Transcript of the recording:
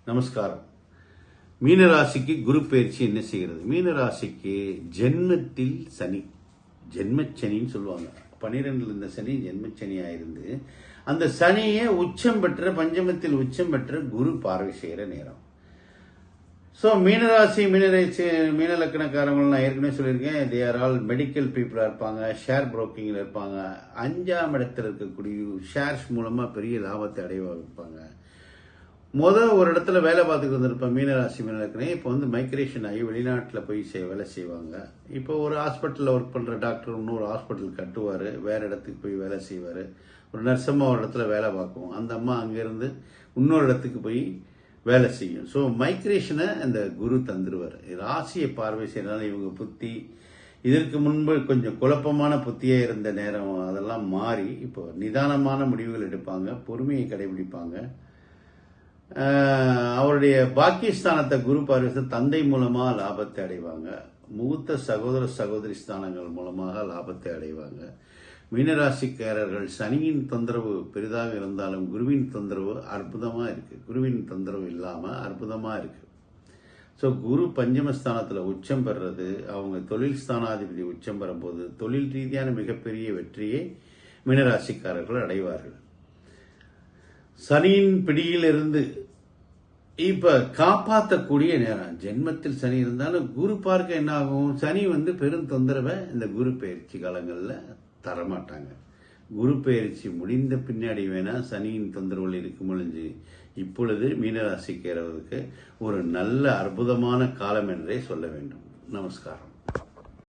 நமஸ்காரம். மீனராசிக்கு குரு பயிற்சி என்ன செய்கிறது? மீனராசிக்கு ஜென்மத்தில் சனி, ஜென்மச்சனின்னு சொல்லுவாங்க. 12 இருந்த சனி ஜென்மச்சனியா இருந்து அந்த சனியை உச்சம் பெற்ற, பஞ்சமத்தில் உச்சம் பெற்ற குரு பார்வை செய்கிற நேரம். ஸோ மீனராசி, மீன லக்கணக்காரங்கள் நான் ஏற்கனவே சொல்லியிருக்கேன், தே ஆர் ஆல் மெடிக்கல் பீப்புளாக இருப்பாங்க, ஷேர் புரோக்கிங்கில் இருப்பாங்க, 5ஆம் இடத்துல இருக்கக்கூடிய ஷேர்ஸ் மூலமாக பெரிய லாபத்தை அடைய வைப்பாங்க. ஒரு இடத்துல வேலை பார்த்துட்டு வந்திருப்பேன் மீனராசி மீனலக்கணே. இப்போ மைக்ரேஷன் ஆகி வெளிநாட்டில் போய் வேலை செய்வாங்க. இப்போ ஒரு ஹாஸ்பிட்டலில் ஒர்க் பண்ணுற டாக்டர் இன்னொரு ஹாஸ்பிட்டல் கட்டுவார், வேற இடத்துக்கு போய் வேலை செய்வார். ஒரு நர்சம்மா ஒரு இடத்துல வேலை பார்க்கும், அந்த அம்மா அங்கேருந்து இன்னொரு இடத்துக்கு போய் வேலை செய்யும். ஸோ மைக்ரேஷனை அந்த குரு தந்துடுவார். ராசியை பார்வை செய்யறதுனால இவங்க புத்தி இதற்கு முன்பு கொஞ்சம் குழப்பமான புத்தியாக இருந்த நேரம் அதெல்லாம் மாறி இப்போ நிதானமான முடிவுகள் எடுப்பாங்க, பொறுமையை கடைபிடிப்பாங்க. அவருடைய பாக்கியஸ்தானத்தை குரு பார்வை தந்தை மூலமாக லாபத்தை அடைவாங்க. மூத்த சகோதர சகோதரி ஸ்தானங்கள் மூலமாக லாபத்தை அடைவாங்க. மீனராசிக்காரர்கள் சனியின் தொந்தரவு பெரிதாக இருந்தாலும் குருவின் தொந்தரவு அற்புதமாக இருக்கு. குருவின் தொந்தரவு இல்லாமல் அற்புதமாக இருக்கு. ஸோ குரு பஞ்சமஸ்தானத்தில் உச்சம் பெறுறது, அவங்க தொழில் ஸ்தானாதிபதி உச்சம் பெறும்போது தொழில் ரீதியான மிகப்பெரிய வெற்றியை மீனராசிக்காரர்கள் அடைவார்கள். சனியின் பிடியிலிருந்து இப்ப காப்பாற்றக்கூடிய நேரம். ஜென்மத்தில் சனி இருந்தாலும் குரு பார்க்க என்ன ஆகும்? சனி பெரும் தொந்தரவை இந்த குரு பயிற்சி காலங்களில் தரமாட்டாங்க. குரு பயிற்சி முடிந்த பின்னாடி வேணா சனியின் தொந்தரவுகள் இருக்கும் பொழுது இப்பொழுது மீனராசிக்கிறவருக்கு ஒரு நல்ல அற்புதமான காலம் என்றே சொல்ல வேண்டும். நமஸ்காரம்.